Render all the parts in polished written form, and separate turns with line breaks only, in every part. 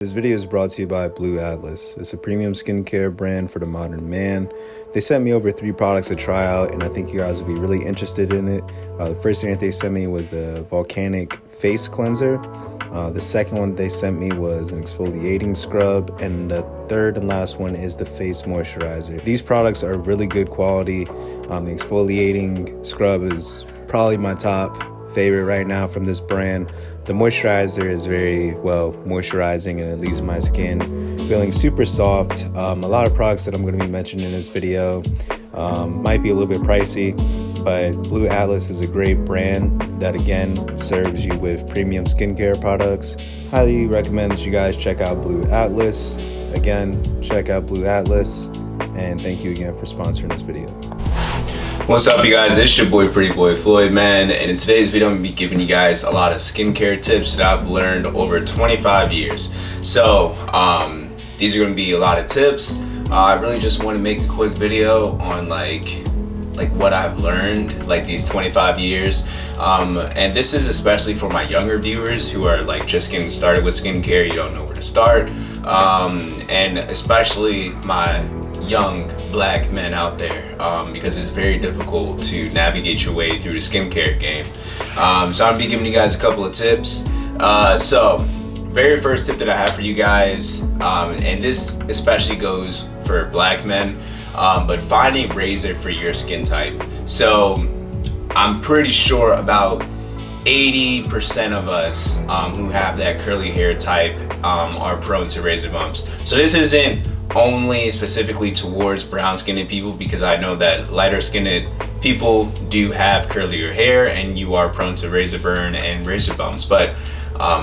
This video is brought to you by Blue Atlas. It's a premium skincare brand for the modern man. They sent me over 3 products to try out, and I think you guys will be really interested in it. The first thing that they sent me was the Volcanic Face Cleanser. The second one they sent me was an exfoliating scrub, and the third and last one is the face moisturizer. These products are really good quality. The exfoliating scrub is probably my top favorite right now from this brand. The moisturizer is very well moisturizing, and it leaves my skin feeling super soft. A lot of products that I'm going to be mentioning in this video might be a little bit pricey, but Blue Atlas is a great brand that again serves you with premium skincare products. Highly recommend that you guys check out Blue Atlas. Again, check out Blue Atlas, and thank you again for sponsoring this video.
What's up, you guys? It's your boy Pretty Boy Floyd, man, and in today's video I'm gonna be giving you guys a lot of skincare tips that I've learned over 25 years. So these are gonna be a lot of tips. I really just want to make a quick video on like what I've learned like these 25 years, and this is especially for my younger viewers who are like just getting started with skincare. You don't know where to start, and especially my young black men out there, because it's very difficult to navigate your way through the skincare game. So I'm gonna be giving you guys a couple of tips. So very first tip that I have for you guys, and this especially goes for black men, but find a razor for your skin type. So I'm pretty sure about 80% of us who have that curly hair type are prone to razor bumps. So this isn't only specifically towards brown skinned people, because I know that lighter skinned people do have curlier hair and you are prone to razor burn and razor bumps, but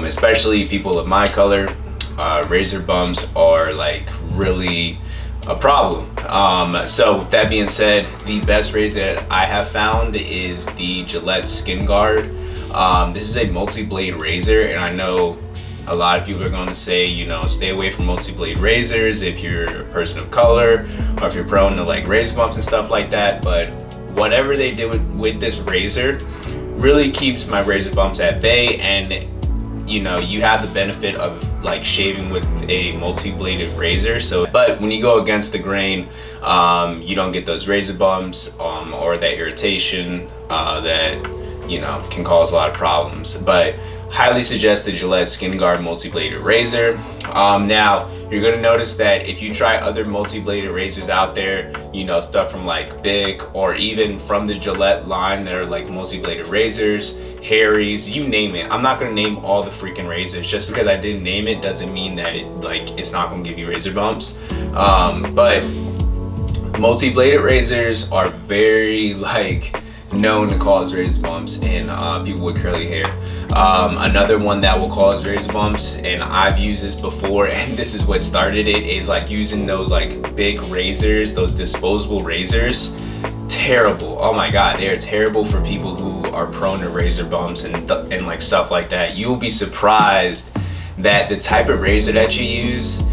especially people of my color, razor bumps are like really a problem. So with that being said, the best razor that I have found is the Gillette Skin Guard. This is a multi-blade razor, and I know a lot of people are going to say, you know, stay away from multi-blade razors if you're a person of color or if you're prone to like razor bumps and stuff like that. But whatever they do with this razor really keeps my razor bumps at bay, and you know, you have the benefit of like shaving with a multi-bladed razor. So, but when you go against the grain, you don't get those razor bumps or that irritation that, you know, can cause a lot of problems. But highly suggest the Gillette Skin Guard multi-bladed razor. Now you're gonna notice that if you try other multi-bladed razors out there, you know, stuff from like Bic or even from the Gillette line that are like multi-bladed razors, Harry's, you name it. I'm not gonna name all the freaking razors. Just because I didn't name it doesn't mean that it's not gonna give you razor bumps. But multi-bladed razors are very like known to cause razor bumps in people with curly hair. Another one that will cause razor bumps, and I've used this before, and this is what started it, is like using those like big razors, those disposable razors. Terrible. Oh my god, they are terrible for people who are prone to razor bumps and like stuff like that. You'll be surprised that the type of razor that you use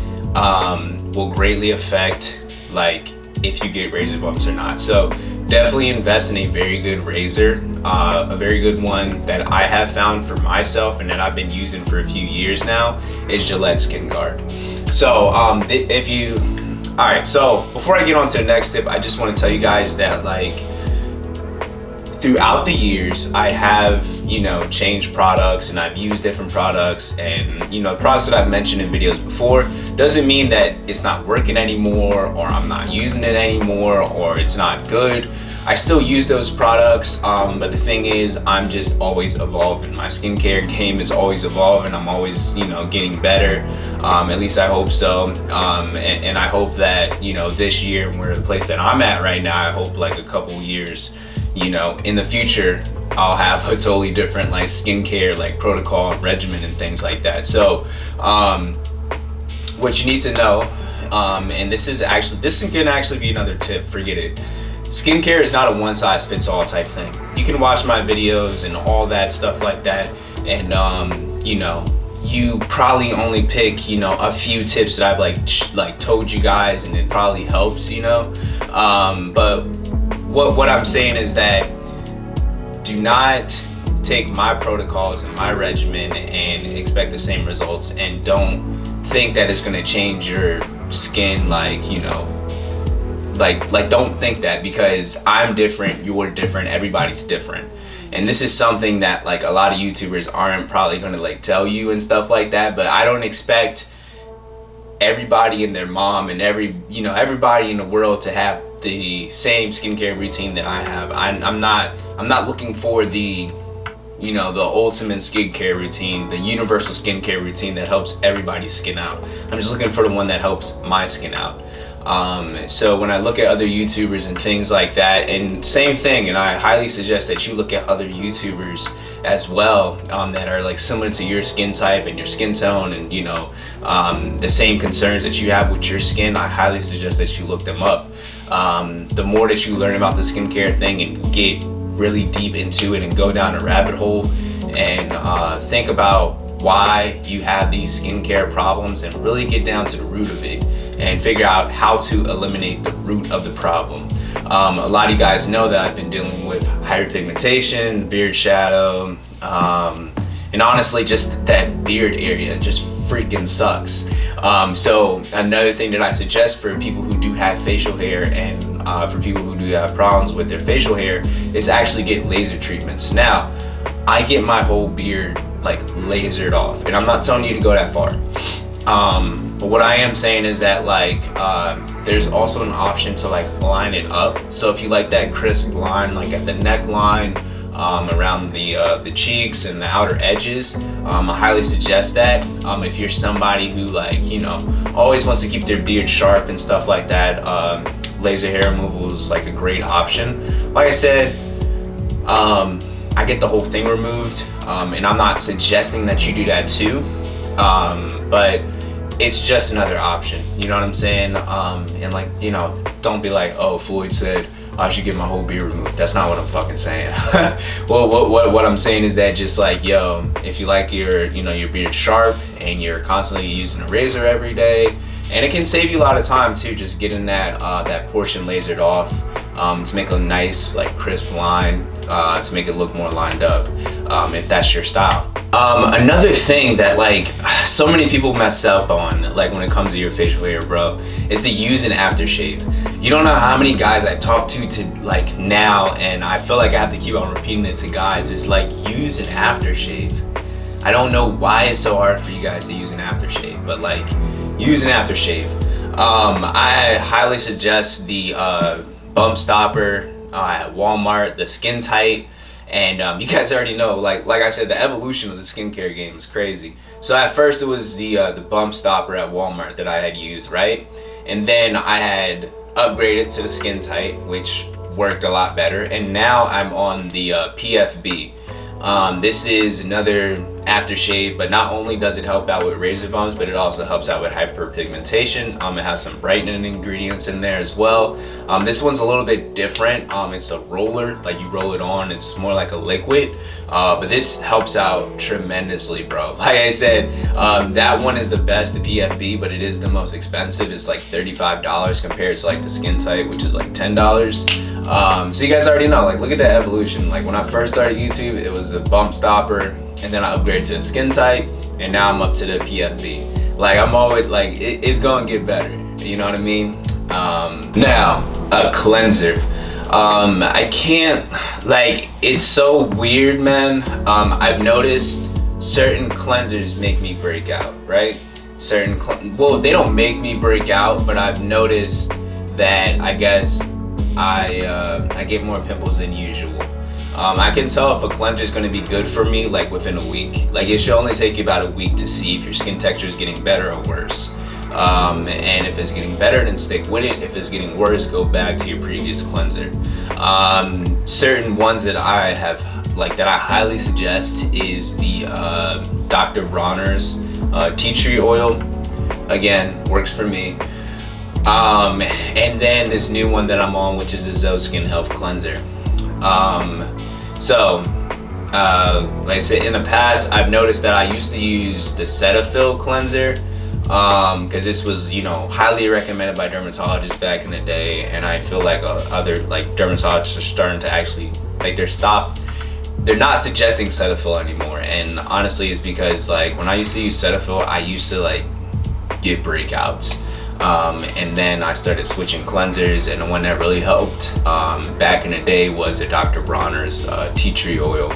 will greatly affect like if you get razor bumps or not. So definitely invest in a very good razor. A very good one that I have found for myself and that I've been using for a few years now is Gillette Skin Guard. So alright, so before I get on to the next tip, I just want to tell you guys that like throughout the years I have, you know, changed products and I've used different products, and you know, products that I've mentioned in videos before doesn't mean that it's not working anymore or I'm not using it anymore or it's not good. I still use those products, but the thing is, I'm just always evolving. My skincare game is always evolving. I'm always, you know, getting better. At least I hope so. And I hope that, you know, this year, when we're at the place that I'm at right now, I hope like a couple years, you know, in the future, I'll have a totally different like skincare like protocol and regimen and things like that. So what you need to know, and this can actually be another tip, forget it. Skincare is not a one-size-fits-all type thing. You can watch my videos and all that stuff like that, and you know, you probably only pick, you know, a few tips that I've like told you guys, and it probably helps, you know. But what I'm saying is that do not take my protocols and my regimen and expect the same results, and don't think that it's gonna change your skin, like, you know, like don't think that, because I'm different, you're different, everybody's different. And this is something that like a lot of YouTubers aren't probably gonna like tell you and stuff like that, but I don't expect everybody and their mom and everybody in the world to have the same skincare routine that I have. I'm not looking for the, you know, the ultimate skincare routine, the universal skincare routine that helps everybody's skin out. I'm just looking for the one that helps my skin out. So when I look at other YouTubers and things like that, and same thing, and I highly suggest that you look at other YouTubers as well, that are like similar to your skin type and your skin tone, and you know, the same concerns that you have with your skin. I highly suggest that you look them up. The more that you learn about the skincare thing and get really deep into it and go down a rabbit hole and think about why you have these skincare problems and really get down to the root of it and figure out how to eliminate the root of the problem. A lot of you guys know that I've been dealing with hyperpigmentation, beard shadow, and honestly just that beard area just freaking sucks. So another thing that I suggest for people who do have facial hair and for people who do have problems with their facial hair is actually get laser treatments. Now, I get my whole beard like lasered off, and I'm not telling you to go that far. But what I am saying is that like there's also an option to like line it up. So if you like that crisp line, like at the neckline, around the cheeks and the outer edges, I highly suggest that. If you're somebody who like, you know, always wants to keep their beard sharp and stuff like that, laser hair removal is like a great option. Like I said, I get the whole thing removed, and I'm not suggesting that you do that too, but it's just another option, you know what I'm saying? And like, you know, don't be like, oh, Floyd said I should get my whole beard removed. That's not what I'm fucking saying. Well, what I'm saying is that just like, yo, if you like your, you know, your beard sharp and you're constantly using a razor every day, and it can save you a lot of time too, just getting that that portion lasered off, to make a nice like crisp line, to make it look more lined up, if that's your style. Another thing that like so many people mess up on, like when it comes to your facial hair, bro, is the use an aftershave. You don't know how many guys I talk to like now, and I feel like I have to keep on repeating it to guys. It's like, use an aftershave. I don't know why it's so hard for you guys to use an aftershave, but like, use an aftershave. I highly suggest the bump stopper at Walmart, the Skin Tight. And you guys already know, like I said, the evolution of the skincare game is crazy. So at first it was the bump stopper at Walmart that I had used, right? And then I had upgraded to the Skin Tight, which worked a lot better. And now I'm on the PFB. This is another aftershave, but not only does it help out with razor bumps, but it also helps out with hyperpigmentation. It has some brightening ingredients in there as well. This one's a little bit different. It's a roller, like you roll it on, it's more like a liquid, but this helps out tremendously, bro. Like I said, that one is the best, the PFB, but it is the most expensive. It's like $35 compared to like the Skin Tight, which is like $10. So you guys already know, like, look at the evolution. Like when I first started YouTube, it was the bump stopper, and then I upgraded to the Skin Tight, and now I'm up to the PFB. Like I'm always like, it's gonna get better, you know what I mean? Now, a cleanser. I can't, like, it's so weird, man. I've noticed certain cleansers make me break out, right? Well, they don't make me break out, but I've noticed that I guess I get more pimples than usual. I can tell if a cleanser is going to be good for me like within a week. Like it should only take you about a week to see if your skin texture is getting better or worse. And if it's getting better, then stick with it. If it's getting worse, go back to your previous cleanser. Certain ones that I have, like that I highly suggest, is the Dr. Bronner's tea tree oil. Again, works for me. And then this new one that I'm on, which is the Zoe Skin Health Cleanser. Like I said, in the past, I've noticed that I used to use the Cetaphil cleanser, because this was, you know, highly recommended by dermatologists back in the day, and I feel like other like dermatologists are starting to actually, like, they're not suggesting Cetaphil anymore. And honestly, it's because like when I used to use Cetaphil, I used to like get breakouts. And then I started switching cleansers, and the one that really helped back in the day was the Dr. Bronner's tea tree oil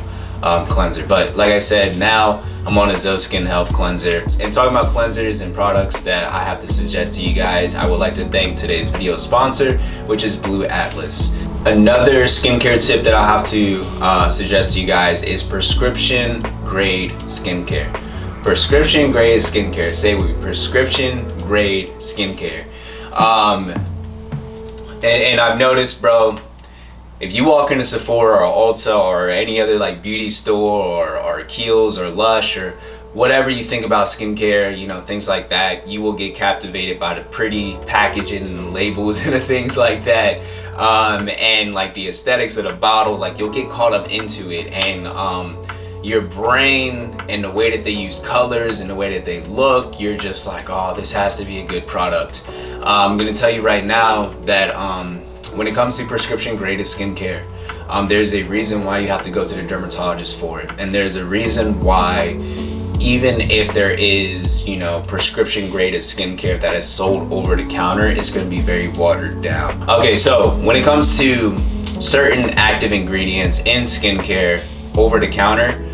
cleanser. But like I said, now I'm on a Zoe Skin Health cleanser. And talking about cleansers and products that I have to suggest to you guys, I would like to thank today's video sponsor, which is Blue Atlas. Another skincare tip that I'll have to suggest to you guys is prescription grade skincare. Prescription grade skincare. Say it with me, prescription grade skincare. And I've noticed, bro, if you walk into Sephora or Ulta or any other like beauty store or Kiehl's or Lush or whatever you think about skincare, you know, things like that, you will get captivated by the pretty packaging and labels and the things like that, and like the aesthetics of the bottle. Like, you'll get caught up into it, and your brain and the way that they use colors and the way that they look, you're just like, oh, this has to be a good product. I'm gonna tell you right now that when it comes to prescription graded skincare, there's a reason why you have to go to the dermatologist for it, and there's a reason why, even if there is, you know, prescription graded skincare that is sold over the counter, it's going to be very watered down. Okay, so when it comes to certain active ingredients in skincare over the counter,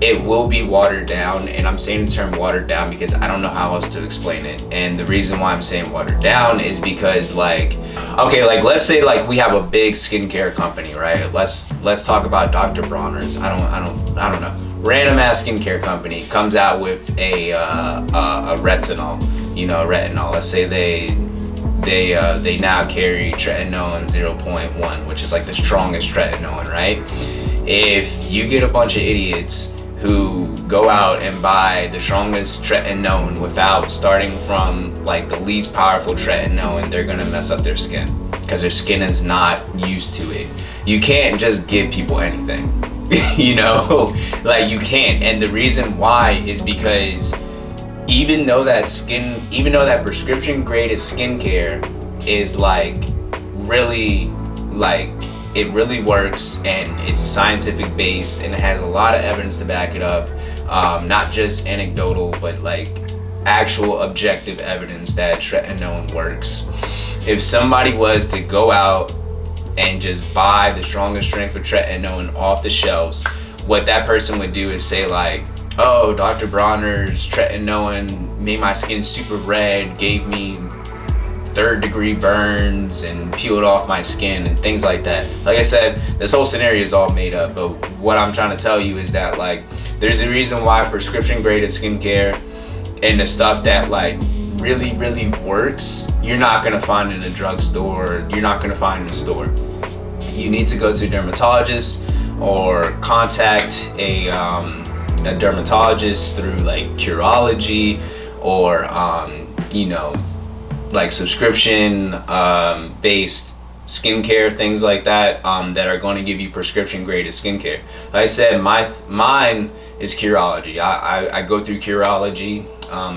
it will be watered down. And I'm saying the term watered down because I don't know how else to explain it. And the reason why I'm saying watered down is because, like, okay, like let's say like we have a big skincare company, right? Let's talk about Dr. Bronner's. I don't know. Random ass skincare company comes out with a retinol, you know, retinol. Let's say they now carry tretinoin 0.1, which is like the strongest tretinoin, right? If you get a bunch of idiots who go out and buy the strongest tretinoin without starting from like the least powerful tretinoin, they're gonna mess up their skin because their skin is not used to it. You can't just give people anything. You know, like you can't. And the reason why is because even though that prescription graded skincare is like really, like, it really works and it's scientific based and it has a lot of evidence to back it up, not just anecdotal but like actual objective evidence that tretinoin works. If somebody was to go out and just buy the strongest strength of tretinoin off the shelves, what that person would do is say like, oh, Dr. Bronner's tretinoin made my skin super red, gave me 3rd degree burns and peeled off my skin and things like that. Like I said, this whole scenario is all made up, but what I'm trying to tell you is that like there's a reason why prescription graded skincare and the stuff that like really works, you're not gonna find in a drugstore, you're not gonna find in a store. You need to go to a dermatologist or contact a dermatologist through like CUROLOGY or you know, like subscription based skincare, things like that, that are going to give you prescription graded skincare. Like I said, mine is CUROLOGY. I go through CUROLOGY.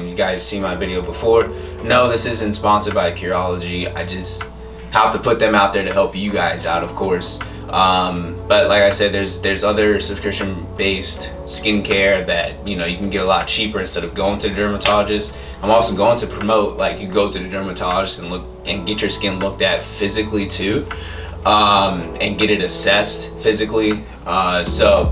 You guys see my video before. No, this isn't sponsored by CUROLOGY. I just have to put them out there to help you guys out, of course. But like I said, there's other subscription based skincare that, you know, you can get a lot cheaper instead of going to the dermatologist. I'm also going to promote like you go to the dermatologist and look and get your skin looked at physically too, and get it assessed physically. So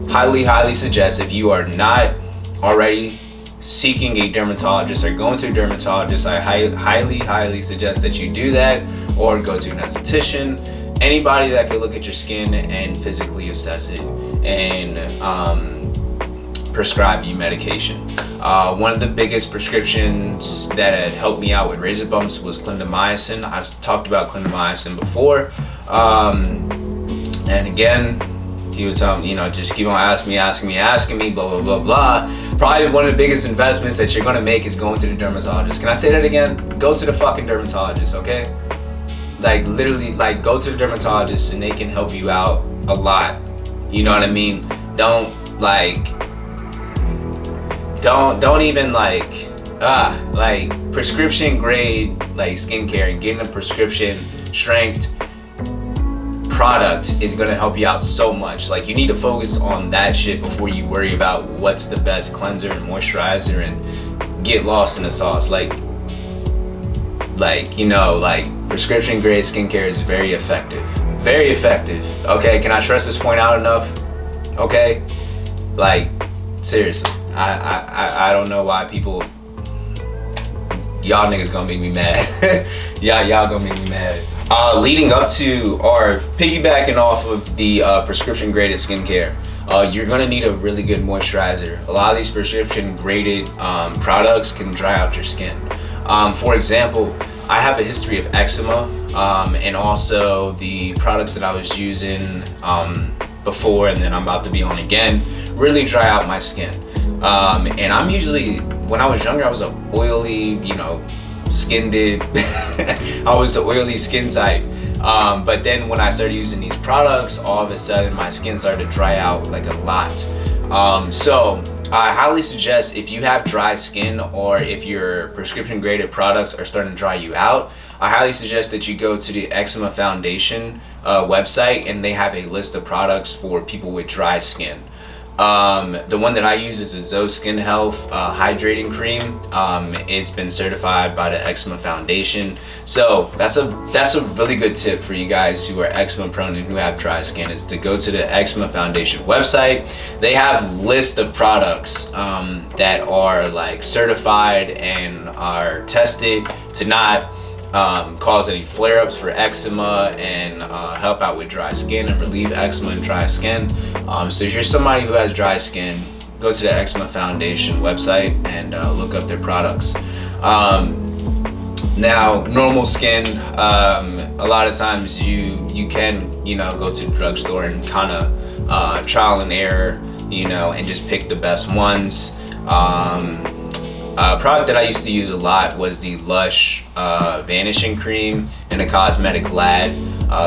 highly suggest, if you are not already seeking a dermatologist or going to a dermatologist, I highly suggest that you do that, or go to an esthetician, anybody that can look at your skin and physically assess it and prescribe you medication. One of the biggest prescriptions that had helped me out with razor bumps was clindamycin. I've talked about clindamycin before, and again, he would tell me, you know, just keep on asking me, blah blah blah. Probably one of the biggest investments that you're gonna make is going to the dermatologist. Can I say that again? Go to the fucking dermatologist, okay? Like literally, like go to the dermatologist and they can help you out a lot. You know what I mean? Don't even like prescription grade like skincare and getting a prescription strength product is going to help you out so much. Like, you need to focus on that shit before you worry about what's the best cleanser and moisturizer and get lost in the sauce. Like you know, like prescription grade skincare is very effective. Very effective. Okay, can I stress this point out enough? Okay, like seriously, I don't know why people, y'all niggas gonna make me mad. y'all gonna make me mad. Leading up to, or piggybacking off of the prescription graded skincare, you're gonna need a really good moisturizer. A lot of these prescription graded products can dry out your skin. For example, I have a history of eczema, and also the products that I was using before and then I'm about to be on again really dry out my skin. And I'm usually, when I was younger, I was a oily, you know, skinned. I was the oily skin type. But then when I started using these products, all of a sudden my skin started to dry out like a lot. So I highly suggest, if you have dry skin or if your prescription graded products are starting to dry you out, I highly suggest that you go to the Eczema Foundation website, and they have a list of products for people with dry skin. The one that I use is a Zoe Skin Health hydrating cream. It's been certified by the Eczema Foundation. So that's a really good tip for you guys who are eczema prone and who have dry skin, is to go to the Eczema Foundation website. They have lists of products that are like certified and are tested to not cause any flare-ups for eczema and help out with dry skin and relieve eczema and dry skin. So if you're somebody who has dry skin, go to the Eczema Foundation website and look up their products. Now, normal skin, a lot of times you can, you know, go to the drugstore and kind of trial and error, you know, and just pick the best ones. A product that I used to use a lot was the Lush Vanishing Cream and the Cosmetic Lad.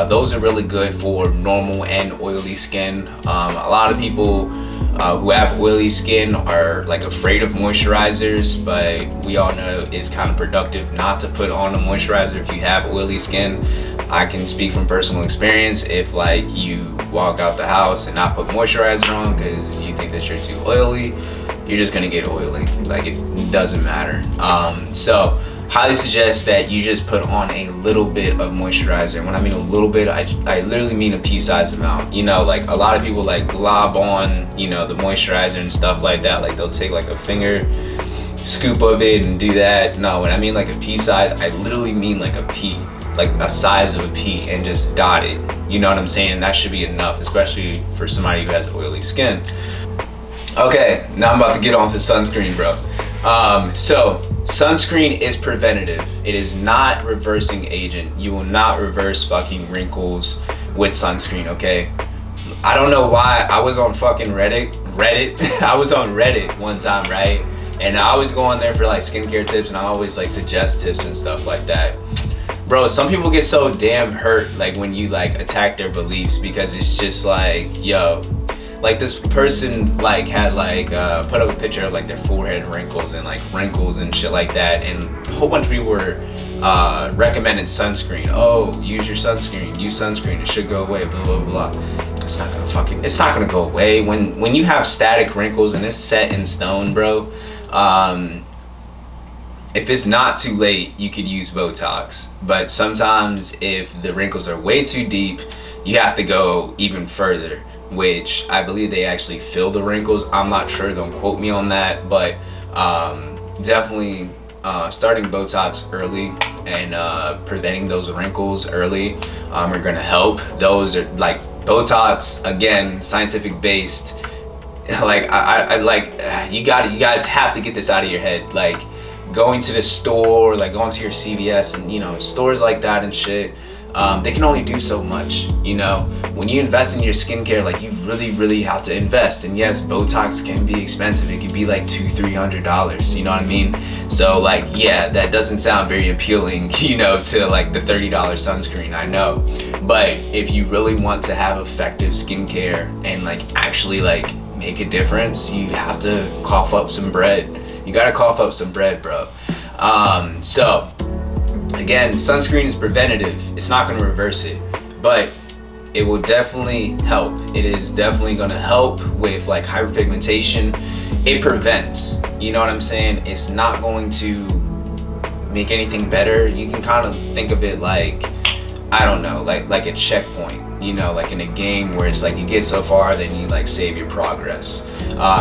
Those are really good for normal and oily skin. A lot of people who have oily skin are like afraid of moisturizers, but we all know it's kind of productive not to put on a moisturizer if you have oily skin. I can speak from personal experience. If like you walk out the house and not put moisturizer on because you think that you're too oily, you're just gonna get oily. Like, it doesn't matter. So highly suggest that you just put on a little bit of moisturizer. When I mean a little bit, I literally mean a pea-sized amount. You know, like a lot of people like glob on, you know, the moisturizer and stuff like that. Like they'll take like a finger scoop of it and do that. No, when I mean like a pea size, I literally mean like a pea, like a size of a pea, and just dot it. You know what I'm saying? That should be enough, especially for somebody who has oily skin. Okay, now I'm about to get on to sunscreen, bro. So sunscreen is preventative. It is not reversing agent. You will not reverse fucking wrinkles with sunscreen, okay? I don't know why. I was on fucking Reddit. I was on Reddit one time, right? And I always go on there for like skincare tips, and I always like suggest tips and stuff like that. Bro, some people get so damn hurt like when you like attack their beliefs, because it's just like, yo, like this person like had like put up a picture of like their forehead wrinkles and like wrinkles and shit like that, and a whole bunch of people were recommending sunscreen. Oh, use your sunscreen, use sunscreen, it should go away, blah blah blah. It's not gonna go away. When you have static wrinkles and it's set in stone, bro, if it's not too late, you could use Botox. But sometimes if the wrinkles are way too deep, you have to go even further, which I believe they actually fill the wrinkles. I'm not sure, don't quote me on that, but definitely starting Botox early and preventing those wrinkles early are gonna help. Those are like Botox, again, scientific based. Like I like, you guys have to get this out of your head. Like going to the store, like going to your CVS and, you know, stores like that and shit, they can only do so much. You know, when you invest in your skincare, like you really have to invest. And yes, Botox can be expensive. It could be like $200-$300, you know what I mean? So like, yeah, that doesn't sound very appealing, you know, to like the $30 sunscreen, I know. But if you really want to have effective skincare and like actually like make a difference, you have to cough up some bread. You gotta cough up some bread, bro. So again, sunscreen is preventative. It's not gonna reverse it, but it will definitely help. It is definitely gonna help with like hyperpigmentation. It prevents. You know what I'm saying? It's not going to make anything better. You can kind of think of it like, I don't know, like a checkpoint, you know, like in a game where it's like you get so far, then you like save your progress.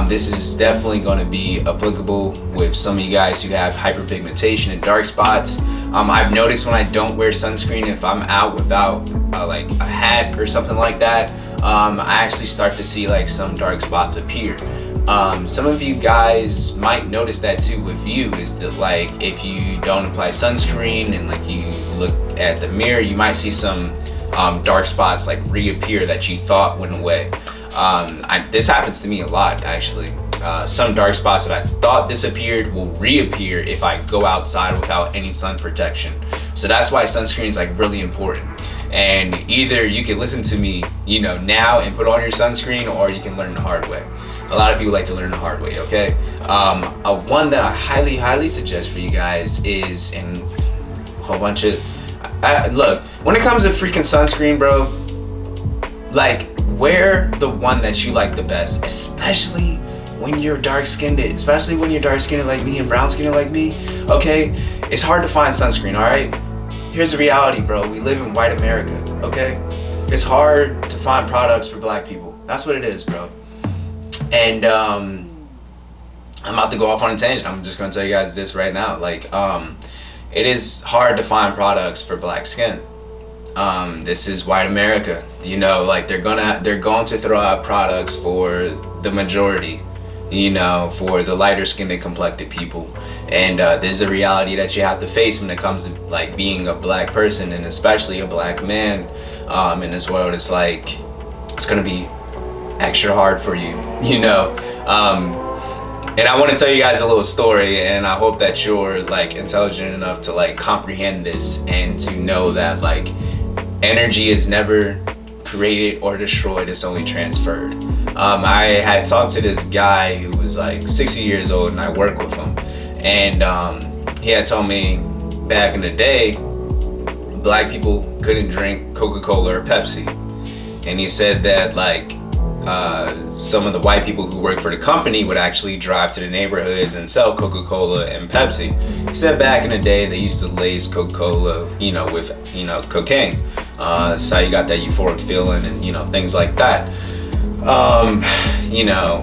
This is definitely going to be applicable with some of you guys who have hyperpigmentation and dark spots. I've noticed when I don't wear sunscreen, if I'm out without like a hat or something like that, I actually start to see like some dark spots appear. Some of you guys might notice that too with you, is that like if you don't apply sunscreen and like you look at the mirror, you might see some dark spots like reappear that you thought went away. This happens to me a lot actually. Some dark spots that I thought disappeared will reappear if I go outside without any sun protection. So that's why sunscreen is like really important. And either you can listen to me, you know, now and put on your sunscreen, or you can learn the hard way. A lot of people like to learn the hard way, okay? One that I highly suggest for you guys is, and a whole bunch of, look, when it comes to freaking sunscreen, bro, like wear the one that you like the best, especially when you're dark-skinned, like me and brown-skinned like me, okay? It's hard to find sunscreen, all right? Here's the reality, bro. We live in white America, okay? It's hard to find products for black people. That's what it is, bro. And I'm about to go off on a tangent. I'm just gonna tell you guys this right now. Like, it is hard to find products for black skin. This is white America. You know, like they're going to throw out products for the majority, you know, for the lighter skinned and complected people. And this is a reality that you have to face when it comes to like being a black person, and especially a black man in this world. It's like, it's gonna be extra hard for you, you know. And I want to tell you guys a little story, and I hope that you're like intelligent enough to like comprehend this and to know that like energy is never created or destroyed, it's only transferred. I had talked to this guy who was like 60 years old, and I work with him, and he had told me back in the day black people couldn't drink Coca-Cola or Pepsi, and he said that like some of the white people who work for the company would actually drive to the neighborhoods and sell Coca-Cola and Pepsi. He said back in the day they used to lace Coca-Cola, you know, with, you know, cocaine. That's how you got that euphoric feeling and, you know, things like that. You know,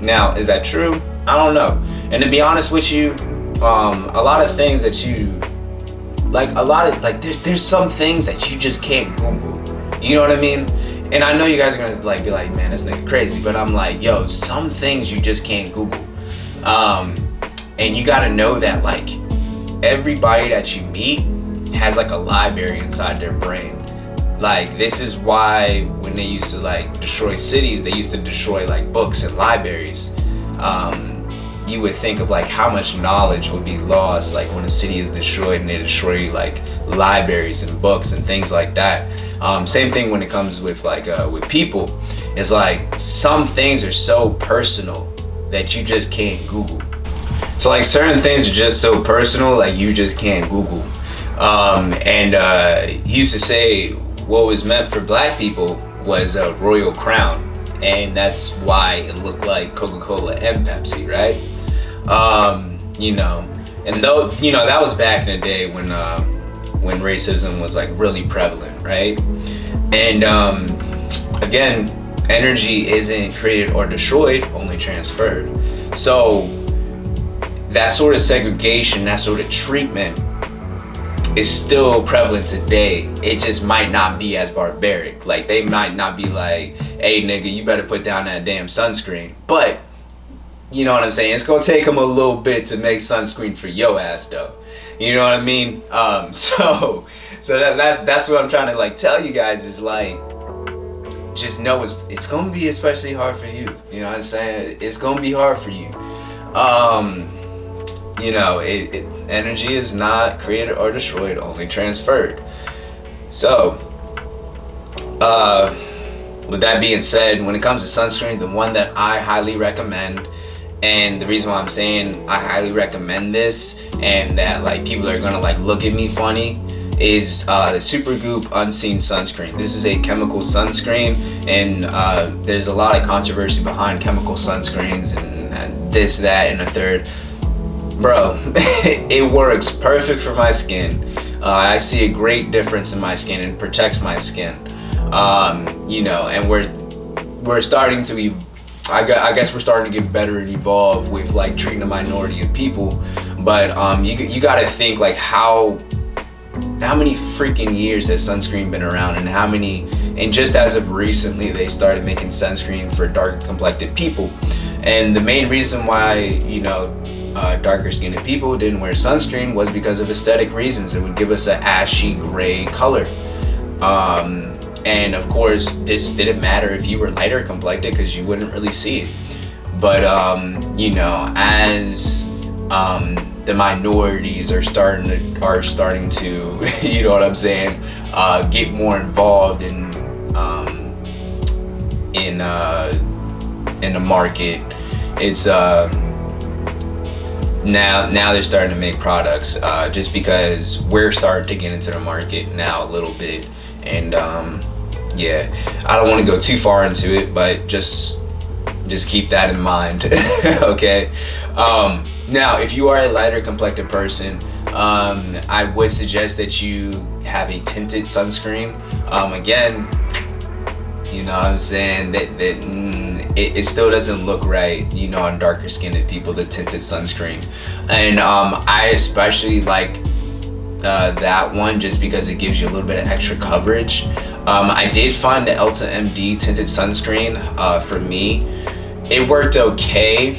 now, is that true? I don't know. And to be honest with you, a lot of things that you, like a lot of, like there's some things that you just can't Google. You know what I mean? And I know you guys are gonna like be like, man, this nigga crazy, but I'm like, yo, some things you just can't Google. And you gotta know that like everybody that you meet has like a library inside their brain. Like this is why when they used to like destroy cities, they used to destroy like books and libraries. You would think of like how much knowledge would be lost like when a city is destroyed and they destroy like libraries and books and things like that. Same thing when it comes with like with people. It's like some things are so personal that you just can't Google. So like certain things are just so personal like you just can't Google. He used to say what was meant for black people was a royal crown, and that's why it looked like Coca-Cola and Pepsi, right? You know, and though, you know, that was back in the day when racism was like really prevalent, right? And again, energy isn't created or destroyed, only transferred. So that sort of segregation, that sort of treatment is still prevalent today. It just might not be as barbaric. Like they might not be like, hey nigga, you better put down that damn sunscreen. But you know what I'm saying? It's gonna take them a little bit to make sunscreen for your ass though. You know what I mean? So that's what I'm trying to like tell you guys is like, just know it's gonna be especially hard for you. You know what I'm saying? It's gonna be hard for you. You know, energy is not created or destroyed, only transferred. So, with that being said, when it comes to sunscreen, the one that I highly recommend, and the reason why I'm saying I highly recommend this and that like people are gonna like look at me funny is the Supergoop Unseen Sunscreen. This is a chemical sunscreen, and there's a lot of controversy behind chemical sunscreens and this, that, and the third. Bro, it works perfect for my skin. I see a great difference in my skin and protects my skin. You know, and we're starting to I guess we're starting to get better and evolve with like treating a minority of people. But you gotta think like how many freaking years has sunscreen been around, and just as of recently they started making sunscreen for dark complected people. And the main reason why, you know, darker skinned people didn't wear sunscreen was because of aesthetic reasons. It would give us an ashy gray color. And of course this didn't matter if you were lighter complected because you wouldn't really see it. But you know, as the minorities are starting to you know what I'm saying, get more involved in the market, it's now they're starting to make products just because we're starting to get into the market now a little bit. And yeah, I don't want to go too far into it, but just keep that in mind. Okay. Now if you are a lighter complected person, I would suggest that you have a tinted sunscreen. Again, you know what I'm saying, that it still doesn't look right, you know, on darker skinned people, the tinted sunscreen. And I especially like that one just because it gives you a little bit of extra coverage. I did find the Elta MD tinted sunscreen. For me, it worked okay.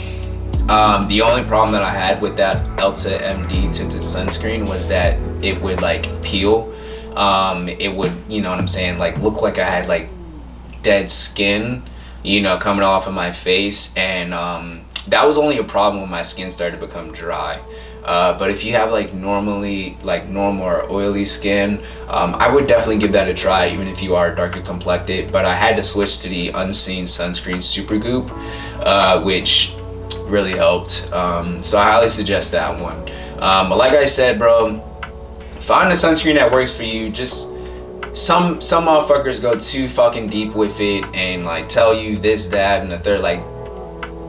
The only problem that I had with that Elta MD tinted sunscreen was that it would like peel. It would, you know what I'm saying, like look like I had like dead skin, you know, coming off of my face. And that was only a problem when my skin started to become dry. But if you have like normal or oily skin, I would definitely give that a try, even if you are darker complected. But I had to switch to the Unseen Sunscreen Super Goop, which really helped. So I highly suggest that one. But like I said, bro, find a sunscreen that works for you. Just some motherfuckers go too fucking deep with it and like tell you this, that, and the third. Like,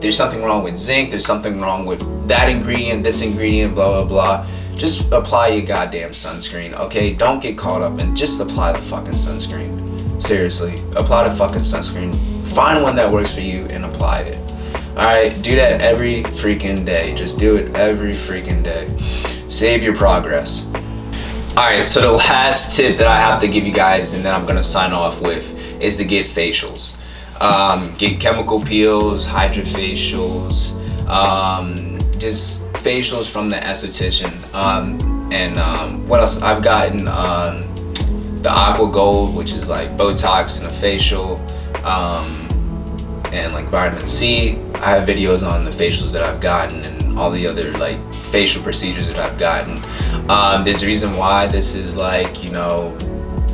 there's something wrong with zinc, there's something wrong with that ingredient, this ingredient, blah blah blah. Just apply your goddamn sunscreen, okay? Don't get caught up and just apply the fucking sunscreen. Seriously, apply the fucking sunscreen. Find one that works for you and apply it. Alright, do that every freaking day. Just do it every freaking day. Save your progress. Alright, so the last tip that I have to give you guys, and then I'm gonna sign off with, is to get facials. Get chemical peels, hydrofacials, just facials from the esthetician. And what else? I've gotten the Aqua Gold, which is like Botox and a facial, and like vitamin C. I have videos on the facials that I've gotten and all the other like facial procedures that I've gotten. There's a reason why this is like, you know,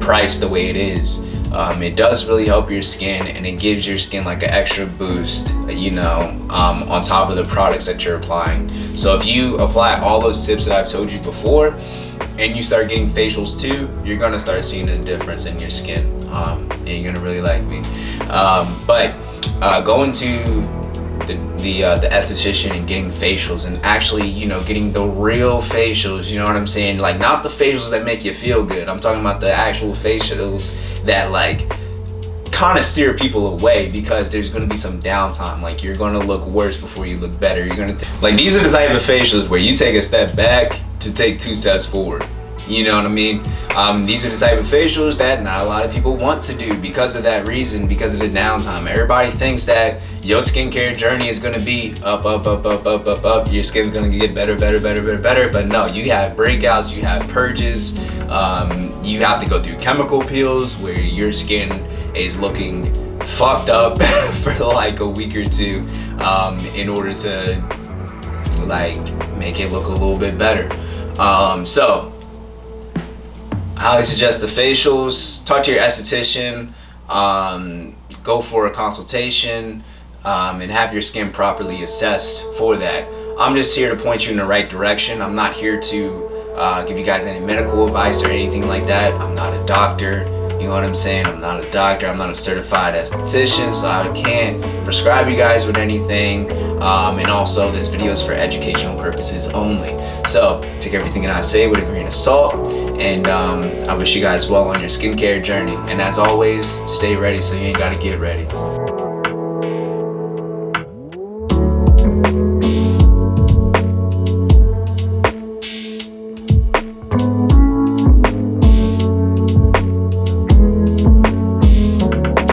priced the way it is. It does really help your skin, and it gives your skin like an extra boost, you know, on top of the products that you're applying. So if you apply all those tips that I've told you before and you start getting facials too, you're gonna start seeing a difference in your skin, and you're gonna really like me. But going to the esthetician and getting facials, and actually, you know, getting the real facials, you know what I'm saying, like not the facials that make you feel good. I'm talking about the actual facials that like kind of steer people away, because there's going to be some downtime. Like, you're going to look worse before you look better. You're going to like, these are the type of facials where you take a step back to take 2 steps forward. You know what I mean? These are the type of facials that not a lot of people want to do because of that reason, because of the downtime. Everybody thinks that your skincare journey is going to be up, up, up, up, up, up, up. Your skin's going to get better, better, better, better, better. But no, you have breakouts, you have purges. You have to go through chemical peels where your skin is looking fucked up for like a week or two, in order to like make it look a little bit better. So I highly suggest the facials. Talk to your esthetician, go for a consultation, and have your skin properly assessed for that. I'm just here to point you in the right direction. I'm not here to give you guys any medical advice or anything like that. I'm not a doctor. You know what I'm saying? I'm not a doctor, I'm not a certified esthetician, so I can't prescribe you guys with anything. And also this video is for educational purposes only. So take everything that I say with a grain of salt, and I wish you guys well on your skincare journey. And as always, stay ready so you ain't gotta get ready.